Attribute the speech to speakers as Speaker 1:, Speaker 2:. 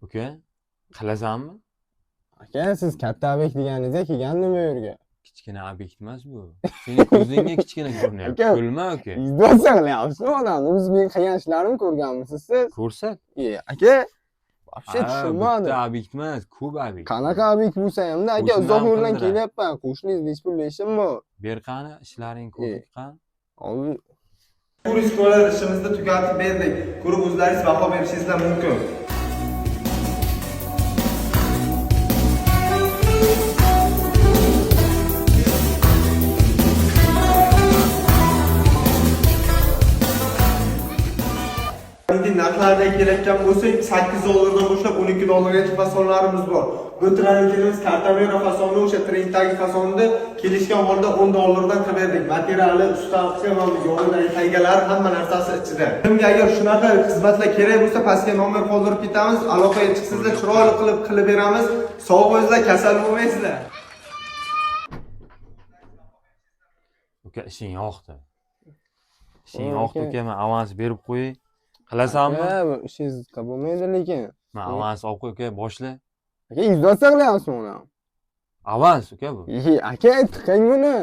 Speaker 1: Uka, qilasanmi?
Speaker 2: Aka, siz katta ob'ekt deganingizga kelgandim bu yerga.
Speaker 1: Kichkina obyekt emas bu. Sening ko'zingga kichkina ko'rinyapti.
Speaker 2: Aka,
Speaker 1: Ko'lma uka.
Speaker 2: izdevаться qilyapsizmi odamni? Biz men qilgan ishlarimni ko'rganmisiz siz?
Speaker 1: Ko'rsat.
Speaker 2: Aka, вообще
Speaker 1: Bitta
Speaker 2: tushunmadim.
Speaker 1: obyekt emas, ko'p obyekt.
Speaker 2: Qanaqa ob'ekt bo'lsa ham-da, aka,
Speaker 1: Qo'shnilarni
Speaker 2: uzoq yo'ldan
Speaker 1: qildirar.
Speaker 2: kelyapman. Qo'shningiz nechi pul deyishim bor.
Speaker 1: Ber qani, ishlaring ko'rdik qani.
Speaker 2: Hozir
Speaker 3: Turis ko'lar ishimizni tugatib berdik. Ko'rib o'zlaringiz baho berishingiz mumkin. Endi narxlardan kelayotgan bo'lsak, 8 dollardan boshlab 12 dollargacha fasonlarimiz bor. Bu treningimiz Cartamera fasoni o'sha trendagi fasonda kelishgan holda 10 dollardan qilib berdik. Materiali, ustavka va yog'idagi taygalar hamma narsasi ichida. Kimga agar shunaqa xizmatlar kerak bo'lsa, pastga nomer qoldirib ketamiz, aloqaga chiqsangizlar chiroyli qilib beramiz. Sog' bo'linglar, kasal bo'lmaysizlar.
Speaker 1: Uka, ishing yoqdi. Ishing yoqdi uka, men avans berib qo'yay. Qilasanmi?
Speaker 2: bu ishingiz bo'lmaydi lekin.
Speaker 1: Men avans olib qo'y uka, boshla.
Speaker 2: Aka, izdevаться qilyapsizmi uni?
Speaker 1: Avans uka bu.
Speaker 2: Aka, tiqing buni.